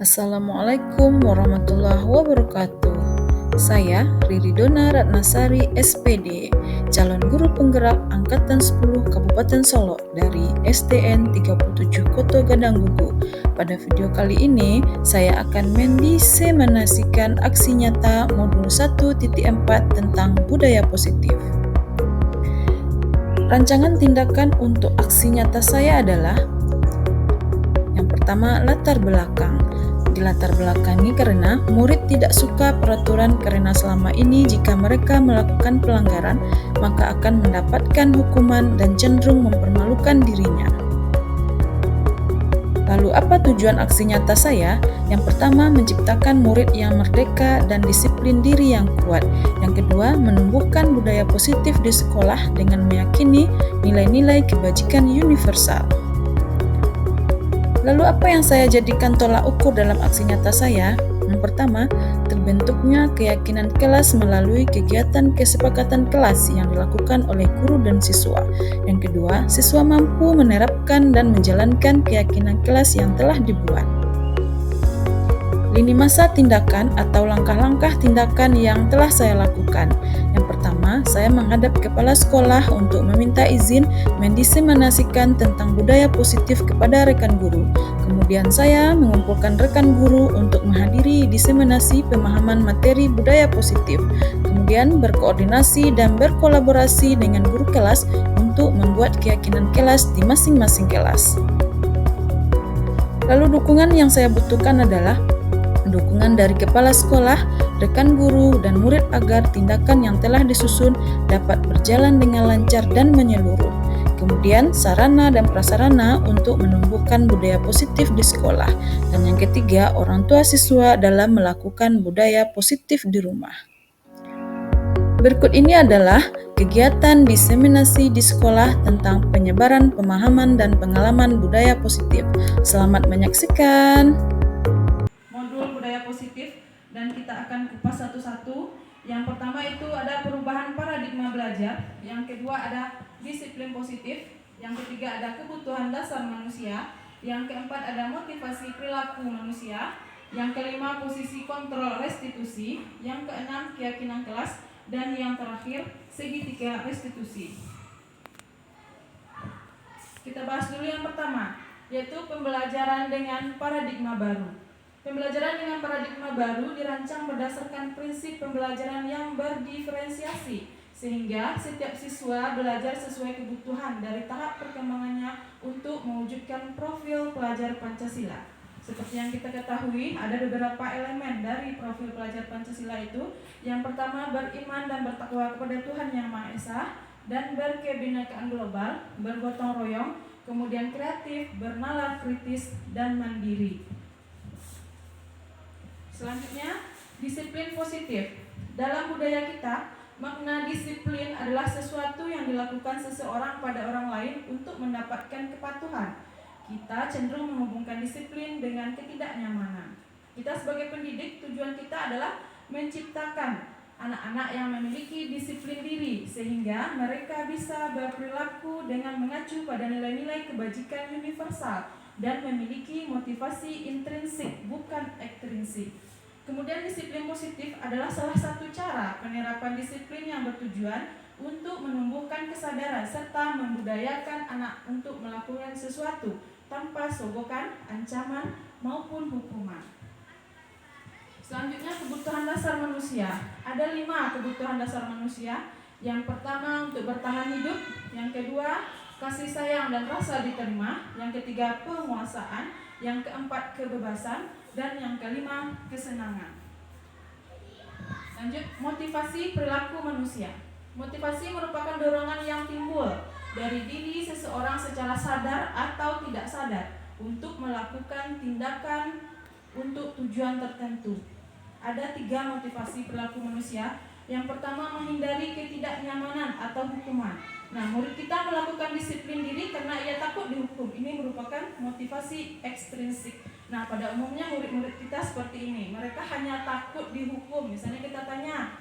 Assalamualaikum warahmatullahi wabarakatuh. Saya Riri Dona Ratnasari SPD, calon guru penggerak Angkatan 10 Kabupaten Solok dari STN 37 Koto Gadanggugu. Pada video kali ini, saya akan mendiseminasikan aksi nyata modul 1.4 tentang budaya positif. Rancangan tindakan untuk aksi nyata saya adalah: yang pertama, latar belakang. Dilatar belakangi karena murid tidak suka peraturan karena selama ini jika mereka melakukan pelanggaran, maka akan mendapatkan hukuman dan cenderung mempermalukan dirinya. Lalu apa tujuan aksi nyata saya? Yang pertama, menciptakan murid yang merdeka dan disiplin diri yang kuat. Yang kedua, menumbuhkan budaya positif di sekolah dengan meyakini nilai-nilai kebajikan universal. Lalu apa yang saya jadikan tolak ukur dalam aksi nyata saya? Yang pertama, terbentuknya keyakinan kelas melalui kegiatan kesepakatan kelas yang dilakukan oleh guru dan siswa. Yang kedua, siswa mampu menerapkan dan menjalankan keyakinan kelas yang telah dibuat. Lini masa tindakan atau langkah-langkah tindakan yang telah saya lakukan. Yang pertama, saya menghadap kepala sekolah untuk meminta izin mendiseminasikan tentang budaya positif kepada rekan guru. Kemudian saya mengumpulkan rekan guru untuk menghadiri diseminasi pemahaman materi budaya positif. Kemudian berkoordinasi dan berkolaborasi dengan guru kelas untuk membuat keyakinan kelas di masing-masing kelas. Lalu dukungan yang saya butuhkan adalah dukungan dari kepala sekolah, rekan guru, dan murid agar tindakan yang telah disusun dapat berjalan dengan lancar dan menyeluruh. Kemudian sarana dan prasarana untuk menumbuhkan budaya positif di sekolah. Dan yang ketiga, orang tua siswa dalam melakukan budaya positif di rumah. Berikut ini adalah kegiatan diseminasi di sekolah tentang penyebaran pemahaman dan pengalaman budaya positif. Selamat menyaksikan modul budaya positif, dan kita akan kupas satu-satu. Yang pertama itu ada perubahan paradigma belajar, yang kedua ada disiplin positif, yang ketiga ada kebutuhan dasar manusia, yang keempat ada motivasi perilaku manusia, yang kelima posisi kontrol restitusi, yang keenam keyakinan kelas, dan yang terakhir segitiga restitusi. Kita bahas dulu yang pertama, yaitu pembelajaran dengan paradigma baru. Pembelajaran dengan paradigma baru dirancang berdasarkan prinsip pembelajaran yang berdiferensiasi, sehingga setiap siswa belajar sesuai kebutuhan dari tahap perkembangannya untuk mewujudkan profil pelajar Pancasila. Seperti yang kita ketahui, ada beberapa elemen dari profil pelajar Pancasila itu. Yang pertama, beriman dan bertakwa kepada Tuhan Yang Maha Esa, dan berkebinekaan global, bergotong royong, kemudian kreatif, bernalar kritis, dan mandiri. Selanjutnya, disiplin positif. Dalam budaya kita, makna disiplin adalah sesuatu yang dilakukan seseorang pada orang lain untuk mendapatkan kepatuhan. Kita cenderung menghubungkan disiplin dengan ketidaknyamanan. Kita sebagai pendidik, tujuan kita adalah menciptakan anak-anak yang memiliki disiplin diri, sehingga mereka bisa berperilaku dengan mengacu pada nilai-nilai kebajikan universal dan memiliki motivasi intrinsik, bukan ekstrinsik. Kemudian disiplin positif adalah salah satu cara penerapan disiplin yang bertujuan untuk menumbuhkan kesadaran serta membudayakan anak untuk melakukan sesuatu tanpa sogokan, ancaman, maupun hukuman. Selanjutnya, kebutuhan dasar manusia. Ada 5 kebutuhan dasar manusia. Yang pertama, untuk bertahan hidup. Yang kedua, kasih sayang dan rasa diterima. Yang ketiga, penguasaan. Yang keempat, kebebasan. Dan yang kelima, kesenangan. Lanjut, motivasi perilaku manusia. Motivasi merupakan dorongan yang timbul dari diri seseorang secara sadar atau tidak sadar untuk melakukan tindakan untuk tujuan tertentu. Ada 3 motivasi perilaku manusia. Yang pertama, menghindari ketidaknyamanan atau hukuman. Nah, murid kita melakukan disiplin diri karena ia takut dihukum. Ini merupakan motivasi ekstrinsik. Nah, pada umumnya murid-murid kita seperti ini. Mereka hanya takut dihukum. Misalnya kita tanya,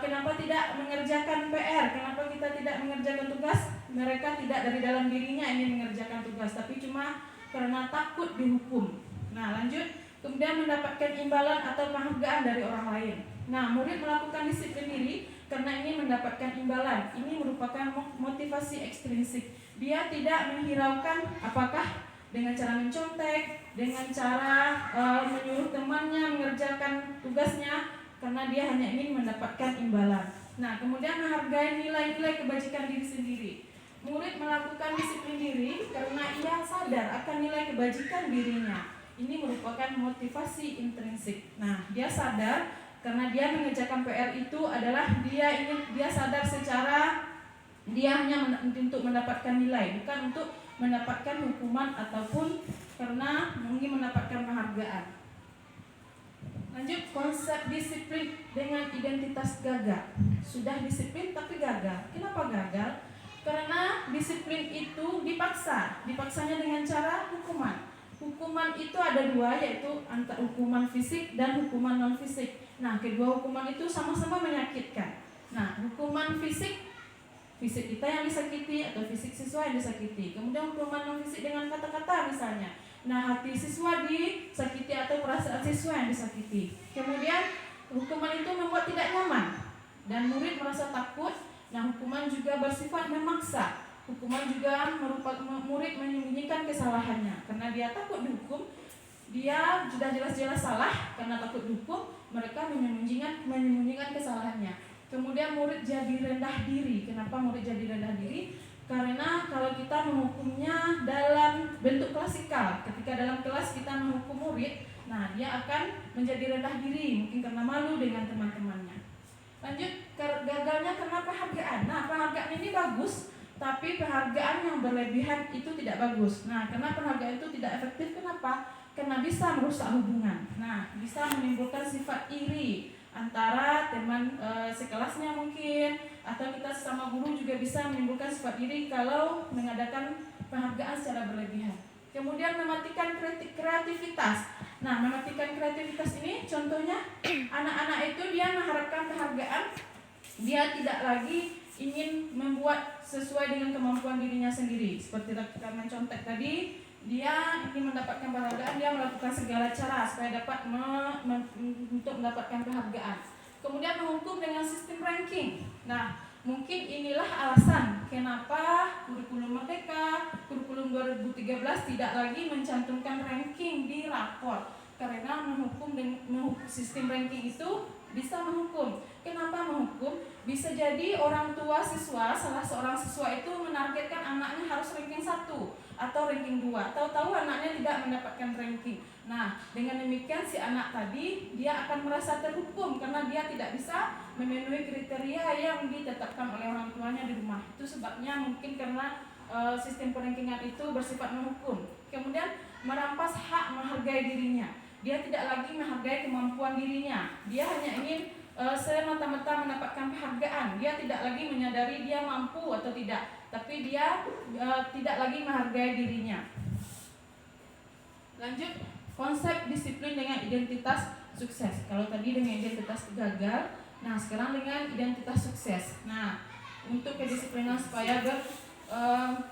kenapa tidak mengerjakan PR? Kenapa kita tidak mengerjakan tugas? Mereka tidak dari dalam dirinya ingin mengerjakan tugas, tapi cuma karena takut dihukum. Nah, lanjut. kemudian mendapatkan imbalan atau penghargaan dari orang lain. Nah, murid melakukan disiplin diri karena ingin mendapatkan imbalan. Ini merupakan motivasi ekstrinsik. Dia tidak menghiraukan apakah dengan cara mencontek, dengan cara menyuruh temannya mengerjakan tugasnya, karena dia hanya ingin mendapatkan imbalan. Nah, kemudian menghargai nilai-nilai kebajikan diri sendiri. Murid melakukan disiplin diri karena ia sadar akan nilai kebajikan dirinya. Ini merupakan motivasi intrinsik. Nah, dia sadar karena dia mengerjakan PR itu adalah dia sadar secara dia hanya untuk mendapatkan nilai, bukan untuk mendapatkan hukuman ataupun karena ingin mendapatkan penghargaan. Lanjut, konsep disiplin dengan identitas gagal. Sudah disiplin tapi gagal. Kenapa gagal? Karena disiplin itu dipaksanya dengan cara hukuman. Hukuman itu ada dua, yaitu antara hukuman fisik dan hukuman non fisik. Nah, kedua hukuman itu sama-sama menyakitkan. Nah, hukuman fisik kita yang disakiti atau fisik siswa yang disakiti. Kemudian hukuman non fisik dengan kata-kata misalnya. Nah, hati siswa disakiti atau perasaan siswa yang disakiti. Kemudian hukuman itu membuat tidak nyaman dan murid merasa takut. Nah, hukuman juga bersifat memaksa. Hukuman juga merupakan murid menyembunyikan kesalahannya karena dia takut dihukum. Dia sudah jelas-jelas salah, karena takut dihukum, mereka menyembunyikan kesalahannya. Kemudian murid jadi rendah diri. Kenapa murid jadi rendah diri? Karena kalau kita menghukumnya dalam bentuk klasikal, ketika dalam kelas kita menghukum murid, nah dia akan menjadi rendah diri, mungkin karena malu dengan teman-temannya. Lanjut, gagalnya karena penghargaan. Nah, penghargaan ini bagus, tapi penghargaan yang berlebihan itu tidak bagus. Nah, karena penghargaan itu tidak efektif, kenapa? Karena bisa merusak hubungan. Nah, bisa menimbulkan sifat iri antara teman sekelasnya mungkin, atau kita sesama guru juga bisa menimbulkan sifat iri kalau mengadakan penghargaan secara berlebihan. Kemudian mematikan kreativitas. Nah, mematikan kreativitas ini contohnya anak-anak itu dia mengharapkan penghargaan, dia tidak lagi ingin membuat sesuai dengan kemampuan dirinya sendiri. Seperti kita mencontek tadi, dia ingin mendapatkan penghargaan, dia melakukan segala cara supaya dapat untuk mendapatkan penghargaan. Kemudian menghukum dengan sistem ranking. Nah, mungkin inilah alasan kenapa kurikulum Merdeka, kurikulum 2013 tidak lagi mencantumkan ranking di rapor. Karena menghukum dengan sistem ranking itu bisa menghukum. Kenapa menghukum? Bisa jadi orang tua siswa, salah seorang siswa itu menargetkan anaknya harus ranking 1 atau ranking 2. Tahu-tahu anaknya tidak mendapatkan ranking. Nah, dengan demikian si anak tadi dia akan merasa terhukum karena dia tidak bisa memenuhi kriteria yang ditetapkan oleh orang tuanya di rumah. Itu sebabnya mungkin karena sistem perankingan itu bersifat menghukum. Kemudian merampas hak menghargai dirinya. Dia tidak lagi menghargai kemampuan dirinya. Dia hanya ingin semata-mata mendapatkan penghargaan. Dia tidak lagi menyadari dia mampu atau tidak, tapi dia tidak lagi menghargai dirinya. Lanjut, konsep disiplin dengan identitas sukses. Kalau tadi dengan identitas gagal, nah sekarang dengan identitas sukses. Nah, untuk kedisiplinan supaya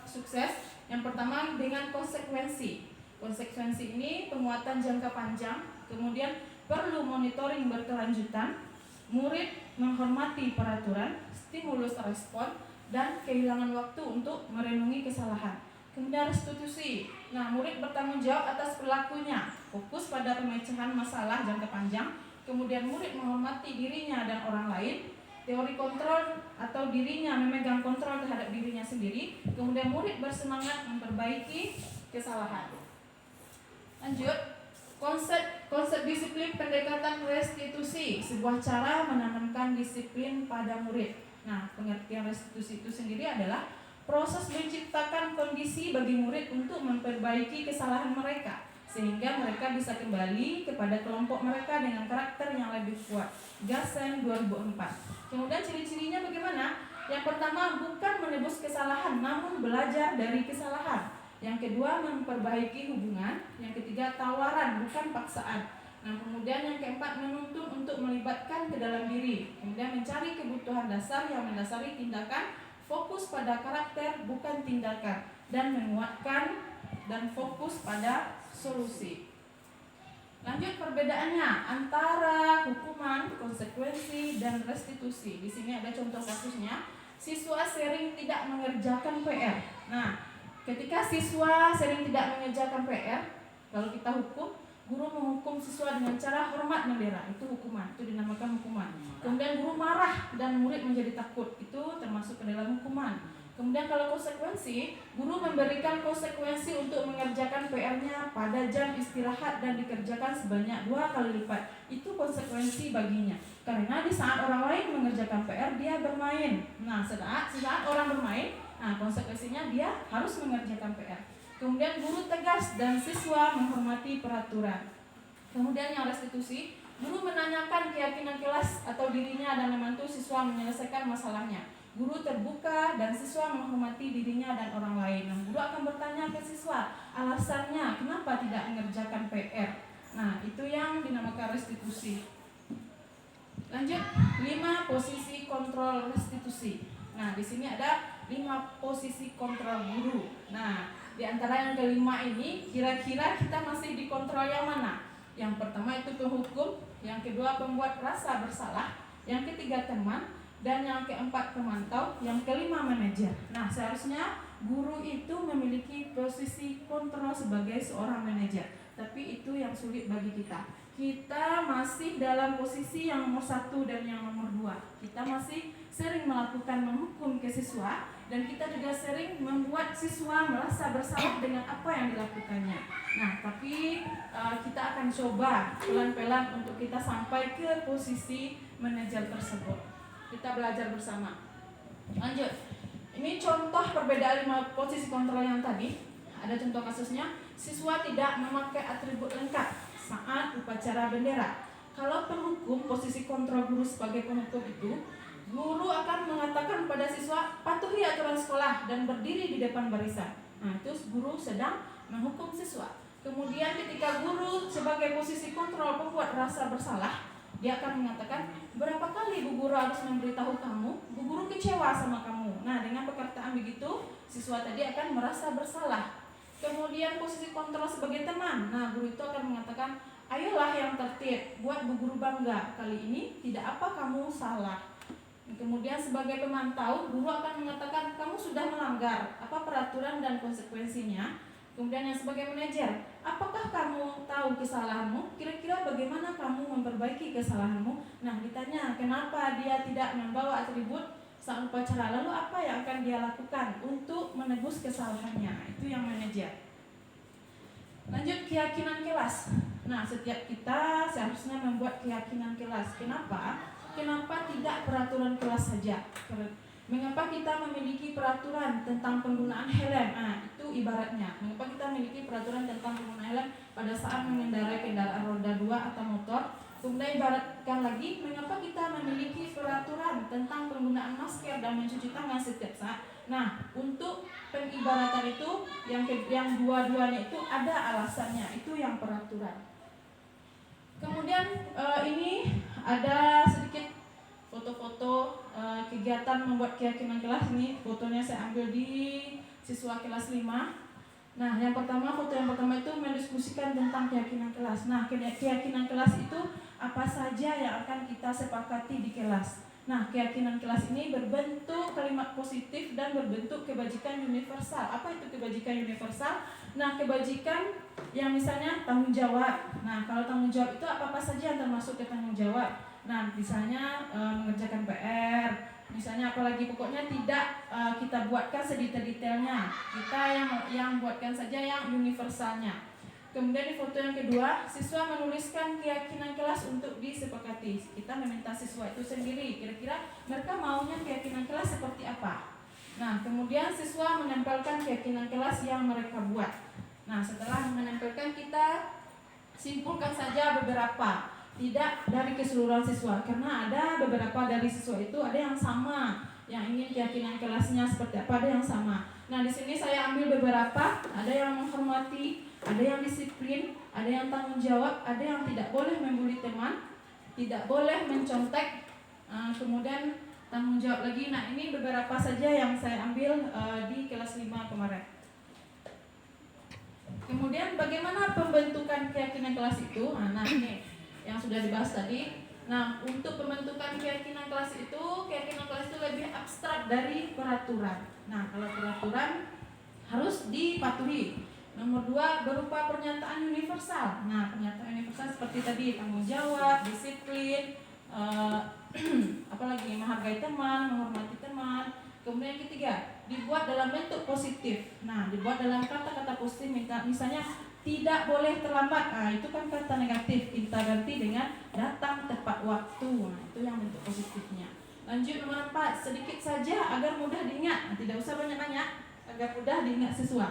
sukses, yang pertama dengan konsekuensi. Konsekuensi ini penguatan jangka panjang, kemudian perlu monitoring berkelanjutan, murid menghormati peraturan, stimulus respon, dan kehilangan waktu untuk merenungi kesalahan. Kemudian restitusi. Nah, murid bertanggung jawab atas perilakunya, fokus pada pemecahan masalah jangka panjang, kemudian murid menghormati dirinya dan orang lain, teori kontrol atau dirinya memegang kontrol terhadap dirinya sendiri, kemudian murid bersemangat memperbaiki kesalahan. Lanjut, konsep disiplin pendekatan restitusi, sebuah cara menanamkan disiplin pada murid. Nah, pengertian restitusi itu sendiri adalah proses menciptakan kondisi bagi murid untuk memperbaiki kesalahan mereka, sehingga mereka bisa kembali kepada kelompok mereka dengan karakter yang lebih kuat. Gasen 2004. Kemudian ciri-cirinya bagaimana? Yang pertama, bukan menebus kesalahan, namun belajar dari kesalahan. Yang kedua, memperbaiki hubungan. Yang ketiga, tawaran, bukan paksaan. Nah, kemudian yang keempat, menuntun untuk melibatkan ke dalam diri. Kemudian mencari kebutuhan dasar yang mendasari tindakan, fokus pada karakter, bukan tindakan. Dan menguatkan dan fokus pada solusi. Lanjut, perbedaannya antara hukuman, konsekuensi, dan restitusi. Di sini ada contoh kasusnya. Siswa sering tidak mengerjakan PR. Nah, ketika siswa sering tidak mengerjakan PR, kalau kita hukum, guru menghukum siswa dengan cara hormat membela, itu hukuman, itu dinamakan hukuman. Kemudian guru marah dan murid menjadi takut, itu termasuk ke dalam hukuman. Kemudian kalau konsekuensi, guru memberikan konsekuensi untuk mengerjakan PR-nya pada jam istirahat dan dikerjakan sebanyak 2 kali lipat. Itu konsekuensi baginya. Karena di saat orang lain mengerjakan PR, dia bermain. Nah, saat orang bermain, nah konsekuensinya dia harus mengerjakan PR. Kemudian guru tegas dan siswa menghormati peraturan. Kemudian yang restitusi, guru menanyakan keyakinan kelas atau dirinya dan membantu siswa menyelesaikan masalahnya. Guru terbuka dan siswa menghormati dirinya dan orang lain. Nah, guru akan bertanya ke siswa alasannya kenapa tidak mengerjakan PR. Nah, itu yang dinamakan restitusi. Lanjut, 5 posisi kontrol restitusi. Nah, di sini ada 5 posisi kontrol guru. Nah, di antara yang kelima ini, kira-kira kita masih dikontrol yang mana? Yang pertama itu penghukum, yang kedua pembuat rasa bersalah, yang ketiga teman, dan yang keempat pemantau, yang kelima manajer. Nah, seharusnya guru itu memiliki posisi kontrol sebagai seorang manajer, tapi itu yang sulit bagi kita. Kita masih dalam posisi yang nomor 1 dan yang nomor 2. Kita masih sering melakukan menghukum ke siswa, dan kita juga sering membuat siswa merasa bersalah dengan apa yang dilakukannya. Nah, tapi kita akan coba pelan-pelan untuk kita sampai ke posisi manajer tersebut. Kita belajar bersama. Lanjut. Ini contoh perbedaan 5 posisi kontrol yang tadi. Ada contoh kasusnya, siswa tidak memakai atribut lengkap saat upacara bendera. Kalau penghukum, posisi kontrol guru sebagai penghukum itu, guru akan mengatakan pada siswa patuhi aturan sekolah dan berdiri di depan barisan. Nah, itu guru sedang menghukum siswa. Kemudian ketika guru sebagai posisi kontrol pembuat rasa bersalah, dia akan mengatakan, berapa kali Bu Guru harus memberitahu kamu, Bu Guru kecewa sama kamu. Nah, dengan perkataan begitu, siswa tadi akan merasa bersalah. Kemudian posisi kontrol sebagai teman. Nah, guru itu akan mengatakan, ayolah yang tertib, buat Bu Guru bangga. Kali ini tidak apa kamu salah. Kemudian sebagai pemantau, guru akan mengatakan, kamu sudah melanggar apa peraturan dan konsekuensinya. Kemudian yang sebagai manajer, apakah kamu tahu kesalahanmu? Kira-kira bagaimana kamu memperbaiki kesalahanmu? Nah, ditanya kenapa dia tidak membawa atribut saat upacara, lalu apa yang akan dia lakukan untuk menebus kesalahannya? Itu yang manajer. Lanjut, keyakinan kelas. Nah, setiap kita seharusnya membuat keyakinan kelas. Kenapa? Kenapa tidak peraturan kelas saja? Mengapa kita memiliki peraturan tentang penggunaan helm? Nah, itu ibaratnya. Mengapa kita memiliki peraturan tentang penggunaan helm pada saat mengendarai kendaraan roda 2 atau motor? Kemudian ibaratkan lagi, mengapa kita memiliki peraturan tentang penggunaan masker dan mencuci tangan setiap saat? Nah, untuk pengibaratan itu, yang dua-duanya itu ada alasannya, itu yang peraturan. Kemudian ini ada sedikit foto-foto kegiatan membuat keyakinan kelas. Ini fotonya saya ambil di siswa kelas 5. Nah, foto yang pertama itu mendiskusikan tentang keyakinan kelas. Nah, keyakinan kelas itu apa saja yang akan kita sepakati di kelas. Nah, keyakinan kelas ini berbentuk kalimat positif dan berbentuk kebajikan universal. Apa itu kebajikan universal? Nah, kebajikan yang misalnya tanggung jawab. Nah, kalau tanggung jawab itu apa-apa saja yang termasuk ke tanggung jawab. Nah, misalnya mengerjakan PR, misalnya apalagi pokoknya tidak kita buatkan sedetail-detailnya. Kita yang buatkan saja yang universalnya. Kemudian di foto yang kedua, siswa menuliskan keyakinan kelas untuk disepakati. Kita meminta siswa itu sendiri, kira-kira mereka maunya keyakinan kelas seperti apa. Nah, kemudian siswa menempelkan keyakinan kelas yang mereka buat. Nah, setelah menempelkan, kita simpulkan saja beberapa. Tidak dari keseluruhan siswa, karena ada beberapa dari siswa itu ada yang sama, yang ingin keyakinan kelasnya seperti apa, ada yang sama. Nah, di sini saya ambil beberapa, ada yang menghormati, ada yang disiplin, ada yang tanggung jawab, ada yang tidak boleh membuli teman, tidak boleh mencontek, kemudian tanggung jawab lagi. Nah, ini beberapa saja yang saya ambil di kelas 5 kemarin. Kemudian bagaimana pembentukan keyakinan kelas itu? Nah, ini yang sudah dibahas tadi. Nah, untuk pembentukan keyakinan kelas itu lebih abstrak dari peraturan. Nah, kalau peraturan harus dipatuhi. Nomor 2 berupa pernyataan universal. Nah, pernyataan universal seperti tadi tanggung jawab, disiplin, apalagi menghargai teman, menghormati teman. Kemudian yang ketiga, dibuat dalam bentuk positif. Nah, dibuat dalam kata-kata positif, misalnya tidak boleh terlambat. Nah, itu kan kata negatif, kita ganti dengan datang tepat waktu. Nah, itu yang bentuk positifnya. Lanjut nomor 4, sedikit saja agar mudah diingat. Nah, tidak usah banyak-banyak, agar mudah diingat siswa.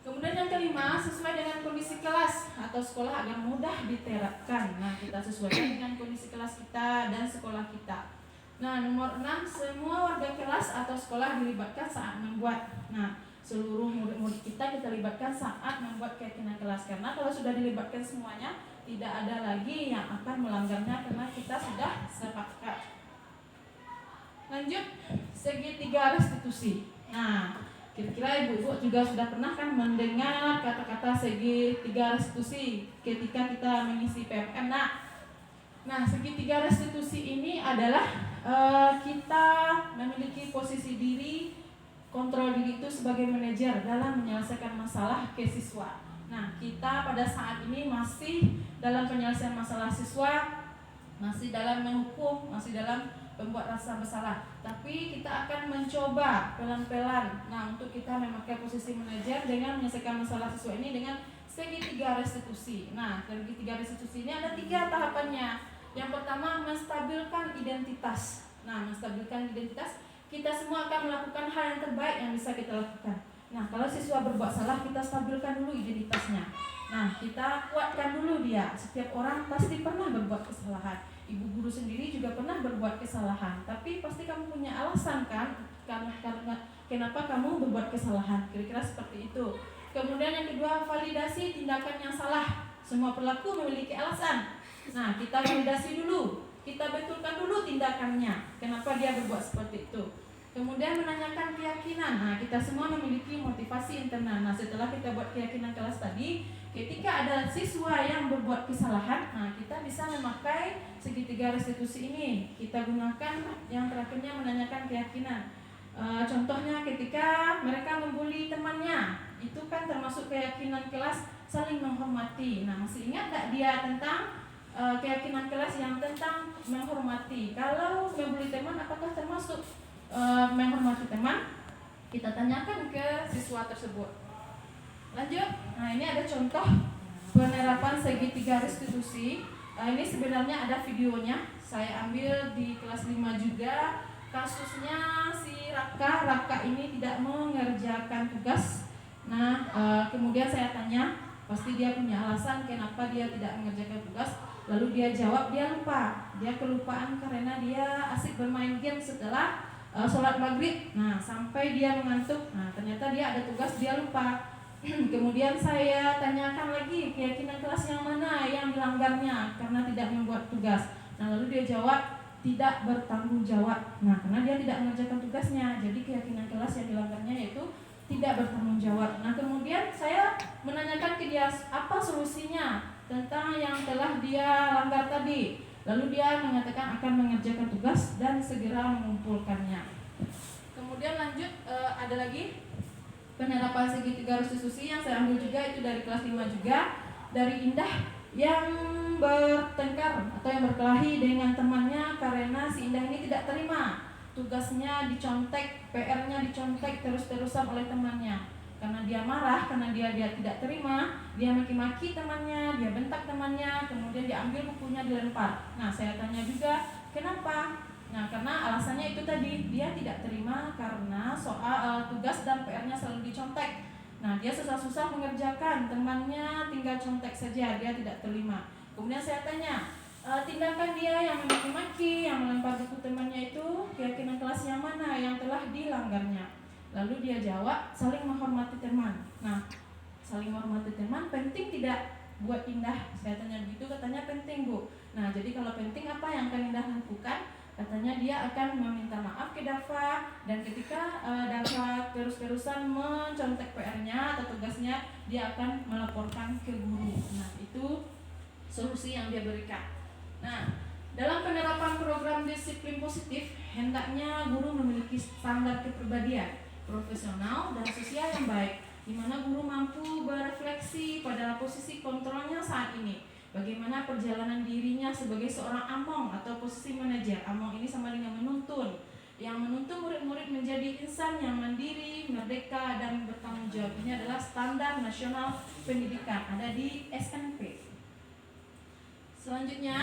Kemudian yang kelima, sesuai dengan kondisi kelas atau sekolah agar mudah diterapkan. Nah, kita sesuaikan dengan kondisi kelas kita dan sekolah kita. Nah, nomor 6, semua warga kelas atau sekolah dilibatkan saat membuat. Nah, seluruh murid-murid kita libatkan saat membuat keyakinan kelas. Karena kalau sudah dilibatkan semuanya, tidak ada lagi yang akan melanggarnya karena kita sudah sepakat. Lanjut, segitiga restitusi. Nah, kira-kira ibu-ibu juga sudah pernah kan mendengar kata-kata segitiga restitusi ketika kita mengisi PMN. Nah, segitiga restitusi ini adalah kita memiliki posisi diri, kontrol diri itu sebagai manajer dalam menyelesaikan masalah ke siswa. Nah, kita pada saat ini masih dalam penyelesaian masalah siswa, masih dalam menghukum, masih dalam membuat rasa bersalah. Tapi kita akan mencoba pelan-pelan. Nah, untuk kita memakai posisi manajer dengan menyelesaikan masalah siswa ini dengan segitiga restitusi. Nah, segitiga restitusi ini ada 3 tahapannya. Yang pertama, menstabilkan identitas. Nah, menstabilkan identitas, kita semua akan melakukan hal yang terbaik yang bisa kita lakukan. Nah, kalau siswa berbuat salah, kita stabilkan dulu identitasnya. Nah, kita kuatkan dulu dia. Setiap orang pasti pernah berbuat kesalahan. Ibu guru sendiri juga pernah berbuat kesalahan. Tapi pasti kamu punya alasan kan? Karena kenapa kamu berbuat kesalahan? Kira-kira seperti itu. Kemudian yang kedua, validasi tindakan yang salah. Semua pelaku memiliki alasan. Nah, kita validasi dulu, kita betulkan dulu tindakannya, kenapa dia berbuat seperti itu. Kemudian menanyakan keyakinan. Nah, kita semua memiliki motivasi internal. Nah, setelah kita buat keyakinan kelas tadi, ketika ada siswa yang berbuat kesalahan, nah kita bisa memakai segitiga restitusi ini. Kita gunakan yang terakhirnya menanyakan keyakinan. Contohnya ketika mereka membuli temannya, itu kan termasuk keyakinan kelas saling menghormati. Nah, masih ingat tak dia tentang keyakinan kelas yang tentang menghormati? Kalau membuli teman, apakah termasuk menghormati teman? Kita tanyakan ke siswa tersebut. Lanjut. Nah, ini ada contoh penerapan segitiga restitusi. Ini sebenarnya ada videonya. Saya ambil di kelas 5 juga. Kasusnya si Raka ini tidak mengerjakan tugas. Nah, kemudian saya tanya, pasti dia punya alasan kenapa dia tidak mengerjakan tugas. Lalu dia jawab dia lupa. Dia kelupaan karena dia asik bermain game setelah sholat maghrib. Nah, sampai dia mengantuk. Nah, ternyata dia ada tugas, dia lupa. Kemudian saya tanyakan lagi keyakinan kelas yang mana yang dilanggarnya karena tidak membuat tugas. Nah, lalu dia jawab tidak bertanggung jawab. Nah, karena dia tidak mengerjakan tugasnya, jadi keyakinan kelas yang dilanggarnya yaitu tidak bertanggung jawab. Nah, kemudian saya menanyakan ke dia apa solusinya tentang yang telah dia langgar tadi. Lalu dia mengatakan akan mengerjakan tugas dan segera mengumpulkannya. Kemudian lanjut, ada lagi penerapan segitiga restitusi yang saya ambil juga itu dari kelas 5 juga, dari Indah yang bertengkar atau yang berkelahi dengan temannya karena si Indah ini tidak terima tugasnya dicontek, PR-nya dicontek terus-terusan oleh temannya. Karena dia marah, karena dia tidak terima, dia maki-maki temannya, dia bentak temannya, kemudian diambil bukunya dilempar. Nah, saya tanya juga, kenapa? Nah, karena alasannya itu tadi, dia tidak terima karena soal tugas dan PR-nya selalu dicontek. Nah, dia susah-susah mengerjakan, temannya tinggal contek saja, dia tidak terima. Kemudian saya tanya, tindakan dia yang memaki-maki, yang melempar buku temannya itu, keyakinan kelas yang mana yang telah dilanggarnya? Lalu dia jawab, saling menghormati teman. Nah, saling menghormati teman penting tidak buat Indah? Saya tanya begitu, katanya penting, Bu. Nah, jadi kalau penting apa yang akan Indah lakukan? Katanya dia akan meminta maaf ke Dava, dan ketika Dava terus-terusan mencontek PR-nya atau tugasnya, dia akan melaporkan ke guru. Nah, itu solusi yang dia berikan. Nah, dalam penerapan program disiplin positif, hendaknya guru memiliki standar kepribadian, profesional, dan sosial yang baik, di mana guru mampu berefleksi pada posisi kontrolnya saat ini. Bagaimana perjalanan dirinya sebagai seorang among atau posisi manajer. Among ini sama dengan menuntun, yang menuntun murid-murid menjadi insan yang mandiri, merdeka, dan bertanggung jawab. Ini adalah standar nasional pendidikan, ada di SNP. Selanjutnya,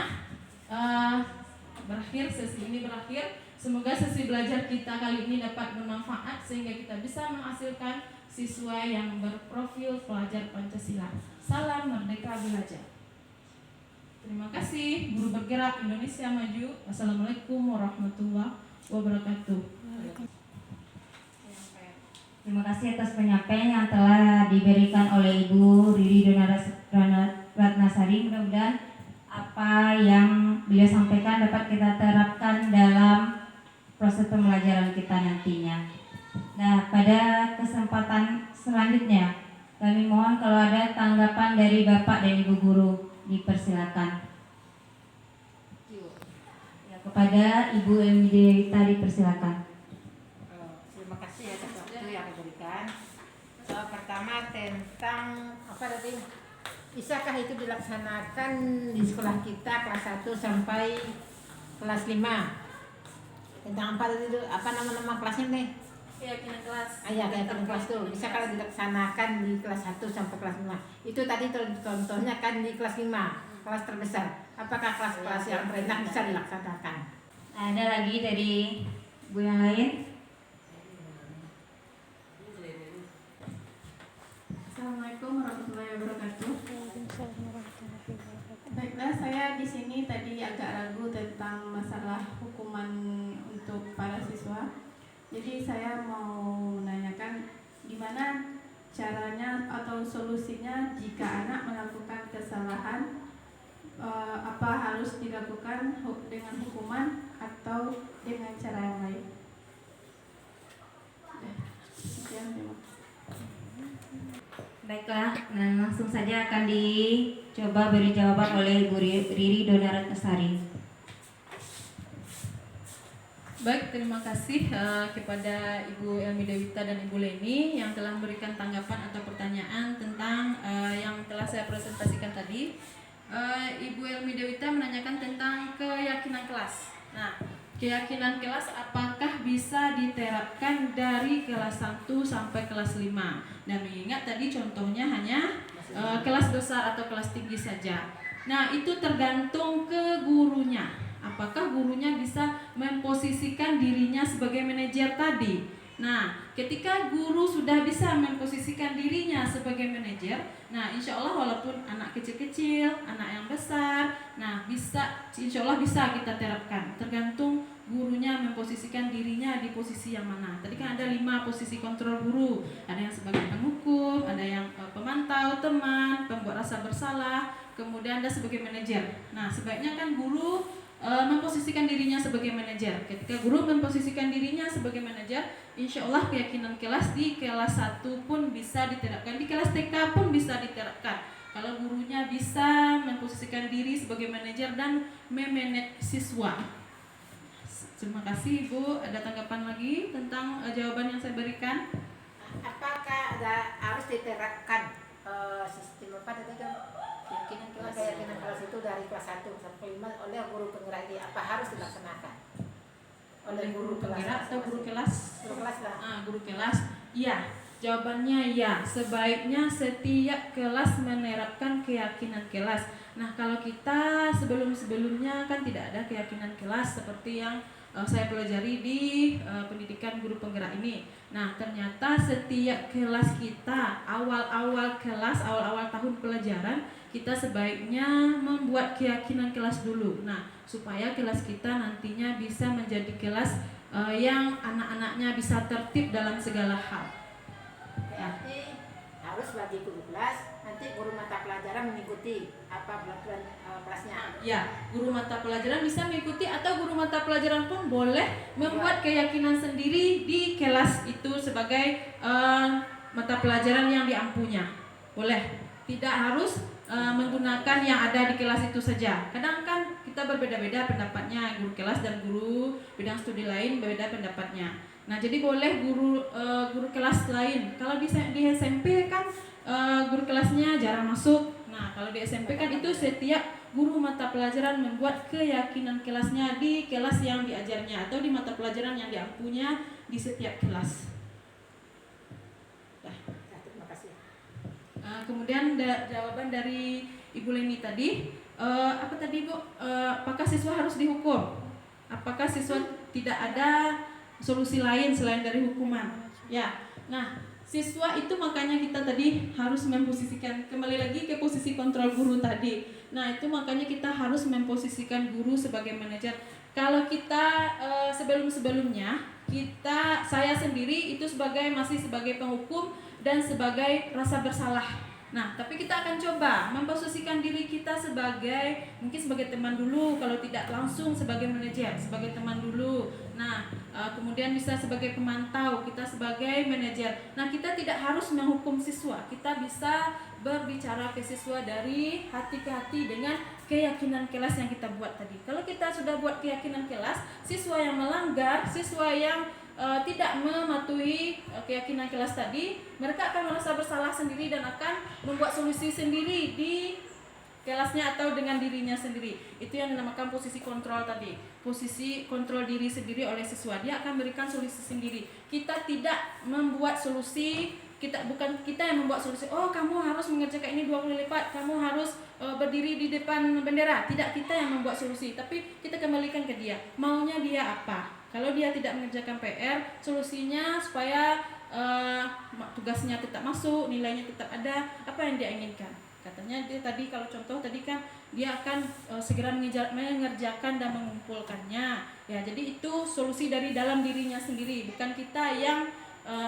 sesi ini berakhir. Semoga sesi belajar kita kali ini dapat bermanfaat sehingga kita bisa menghasilkan siswa yang berprofil pelajar Pancasila. Salam merdeka belajar. Terima kasih. Guru Bergerak Indonesia Maju. Wassalamualaikum warahmatullahi wabarakatuh. Terima kasih atas penyampaian yang telah diberikan oleh Ibu Riri Ratnasari. Mudah-mudahan apa yang beliau sampaikan dapat kita terapkan dalam proses pembelajaran kita nantinya. Nah, pada kesempatan selanjutnya kami mohon kalau ada tanggapan dari Bapak dan Ibu Guru, dipersilakan. Ya, kepada Ibu Elmidewita dipersilakan. Terima kasih atas waktu yang diberikan. Pertama tentang apa tadi? Bisakah itu dilaksanakan di sekolah kita kelas 1 sampai kelas 5? Tentang apa tadi itu? Apa nama-nama kelasnya nih? Keyakinan kelas. Iya, keyakinan kelas tuh. Bisa kalau dilaksanakan di kelas 1 sampai kelas 5. Itu tadi contohnya kan di kelas 5, kelas terbesar. Apakah kelas-kelas yang rendah bisa dilaksanakan? Ada lagi dari Bu yang lain? Assalamualaikum warahmatullahi wabarakatuh. Baiklah, saya di sini tadi agak ragu tentang masalah hukuman untuk para siswa. Jadi saya mau menanyakan gimana caranya atau solusinya jika anak melakukan kesalahan, apa harus dilakukan dengan hukuman atau dengan cara yang lain? Sekian, terima kasih. Baiklah, nah langsung saja akan dicoba beri jawaban oleh Ibu Riri Ratnasari. Baik, terima kasih kepada Ibu Elmidewita dan Ibu Leni yang telah memberikan tanggapan atau pertanyaan tentang yang telah saya presentasikan tadi. Ibu Elmidewita menanyakan tentang keyakinan kelas. Nah, keyakinan kelas apakah bisa diterapkan dari kelas 1 sampai kelas 5? Dan mengingat tadi contohnya hanya kelas besar atau kelas tinggi saja. Nah, itu tergantung ke gurunya. Apakah gurunya bisa memposisikan dirinya sebagai manajer tadi? Nah, ketika guru sudah bisa memposisikan dirinya sebagai manajer, nah insya Allah walaupun anak kecil-kecil, anak yang besar, nah insya Allah bisa kita terapkan. Tergantung gurunya memposisikan dirinya di posisi yang mana. Tadi kan ada 5 posisi kontrol guru. Ada yang sebagai penghukum, ada yang pemantau, teman, pembuat rasa bersalah, kemudian ada sebagai manajer. Nah, sebaiknya kan guru memposisikan dirinya sebagai manajer. Ketika guru memposisikan dirinya sebagai manajer, insya Allah keyakinan kelas di kelas 1 pun bisa diterapkan, di kelas TK pun bisa diterapkan. Kalau gurunya bisa memposisikan diri sebagai manajer dan memanage siswa. Terima kasih Ibu. Ada tanggapan lagi tentang jawaban yang saya berikan? Apakah harus diterapkan sistem apa tadi kan? Keyakinan kelas itu dari kelas 1 sampai 5 oleh guru penggerak ini, apa harus dilaksanakan oleh guru kelas atau guru kelas? Guru kelas lah. Guru kelas. Iya, jawabannya ya. Sebaiknya setiap kelas menerapkan keyakinan kelas. Nah, kalau kita sebelum-sebelumnya kan tidak ada keyakinan kelas seperti yang saya pelajari di pendidikan guru penggerak ini. Nah, ternyata setiap kelas kita awal-awal tahun pelajaran kita sebaiknya membuat keyakinan kelas dulu. Nah, supaya kelas kita nantinya bisa menjadi kelas yang anak-anaknya bisa tertib dalam segala hal. Berarti harus bagi guru kelas, nanti guru mata pelajaran mengikuti apa peraturan kelasnya. Ya, guru mata pelajaran bisa mengikuti atau guru mata pelajaran pun boleh membuat keyakinan sendiri di kelas itu sebagai mata pelajaran yang diampunya. Boleh. Tidak harus menggunakan yang ada di kelas itu saja. Kadang kan kita berbeda-beda pendapatnya, guru kelas dan guru bidang studi lain berbeda pendapatnya. Nah, jadi boleh guru kelas lain. Kalau di SMP kan guru kelasnya jarang masuk. Nah, kalau di SMP kan itu setiap guru mata pelajaran membuat keyakinan kelasnya di kelas yang diajarnya atau di mata pelajaran yang diampunya di setiap kelas. Terima kasih. Kemudian jawaban dari Ibu Leni tadi, apa tadi Bu? Apakah siswa harus dihukum? Apakah siswa tidak ada solusi lain selain dari hukuman? Ya, nah siswa itu makanya kita tadi harus memposisikan, kembali lagi ke posisi kontrol guru tadi. Nah itu makanya kita harus memposisikan guru sebagai manajer. Kalau kita sebelum-sebelumnya saya sendiri itu masih sebagai penghukum dan sebagai rasa bersalah. Nah, tapi kita akan coba memposisikan diri kita mungkin sebagai teman dulu, kalau tidak langsung sebagai manajer, sebagai teman dulu. Nah, kemudian bisa sebagai pemantau, kita sebagai manajer. Nah, kita tidak harus menghukum siswa, kita bisa berbicara ke siswa dari hati ke hati dengan keyakinan kelas yang kita buat tadi. Kalau kita sudah buat keyakinan kelas, siswa yang melanggar, siswa yang tidak mematuhi keyakinan kelas tadi, mereka akan merasa bersalah sendiri dan akan membuat solusi sendiri di kelasnya atau dengan dirinya sendiri. Itu yang dinamakan posisi kontrol tadi, posisi kontrol diri sendiri oleh siswa. Dia akan memberikan solusi sendiri. Kita tidak membuat solusi, bukan kita yang membuat solusi. Oh, kamu harus mengerjakan ini 2 kali lipat, kamu harus berdiri di depan bendera. Tidak kita yang membuat solusi, tapi kita kembalikan ke dia. Maunya dia apa? Kalau dia tidak mengerjakan PR, solusinya supaya tugasnya tetap masuk, nilainya tetap ada, apa yang dia inginkan. Katanya dia tadi, kalau contoh tadi kan dia akan segera mengerjakan dan mengumpulkannya. Ya, jadi itu solusi dari dalam dirinya sendiri, bukan kita yang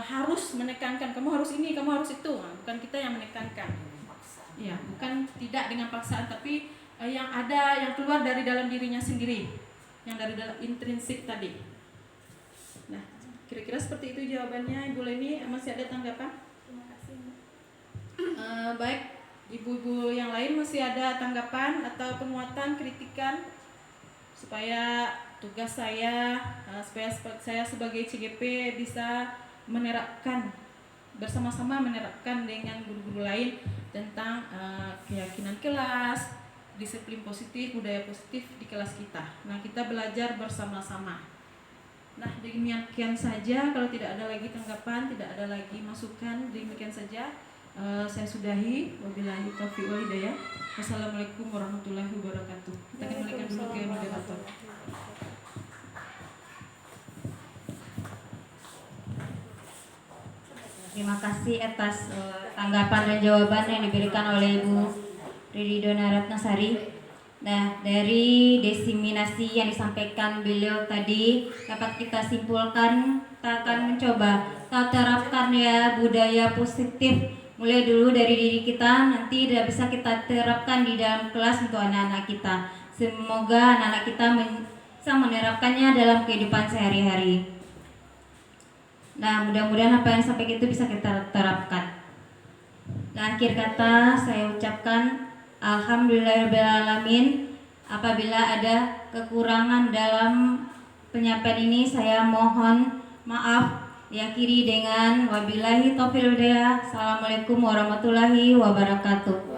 harus menekankan kamu harus ini, kamu harus itu. Nah, bukan kita yang menekankan. Ya, bukan tidak dengan paksaan, tapi yang keluar dari dalam dirinya sendiri, yang dari dalam intrinsik tadi. Nah, kira-kira seperti itu jawabannya Ibu Leni. Masih ada tanggapan? Terima kasih. Baik, ibu-ibu yang lain masih ada tanggapan atau penguatan, kritikan supaya tugas supaya saya sebagai CGP bisa bersama-sama menerapkan dengan guru-guru lain tentang keyakinan kelas, disiplin positif, budaya positif di kelas kita. Nah, kita belajar bersama-sama. Nah, demikian saja. Kalau tidak ada lagi tanggapan, tidak ada lagi masukan, demikian saja saya sudahi. Wabillahi taufiq wal hidayah. Wassalamualaikum warahmatullahi wabarakatuh. Kita kembalikan dulu ke moderator. Terima kasih atas tanggapan dan jawaban yang diberikan oleh Ibu Ridhidona Ratnasari. Nah, dari diseminasi yang disampaikan beliau tadi dapat kita simpulkan, kita akan mencoba terapkan ya budaya positif mulai dulu dari diri kita, nanti sudah bisa kita terapkan di dalam kelas untuk anak-anak kita. Semoga anak-anak kita bisa menerapkannya dalam kehidupan sehari-hari. Nah, mudah-mudahan apa yang sampai itu bisa kita terapkan. Nah, akhir kata saya ucapkan alhamdulillahirrahmanirrahim. Apabila ada kekurangan dalam penyampaian ini, saya mohon maaf. Diakhiri dengan wabillahi taufiq wal hidayah. Assalamualaikum warahmatullahi wabarakatuh.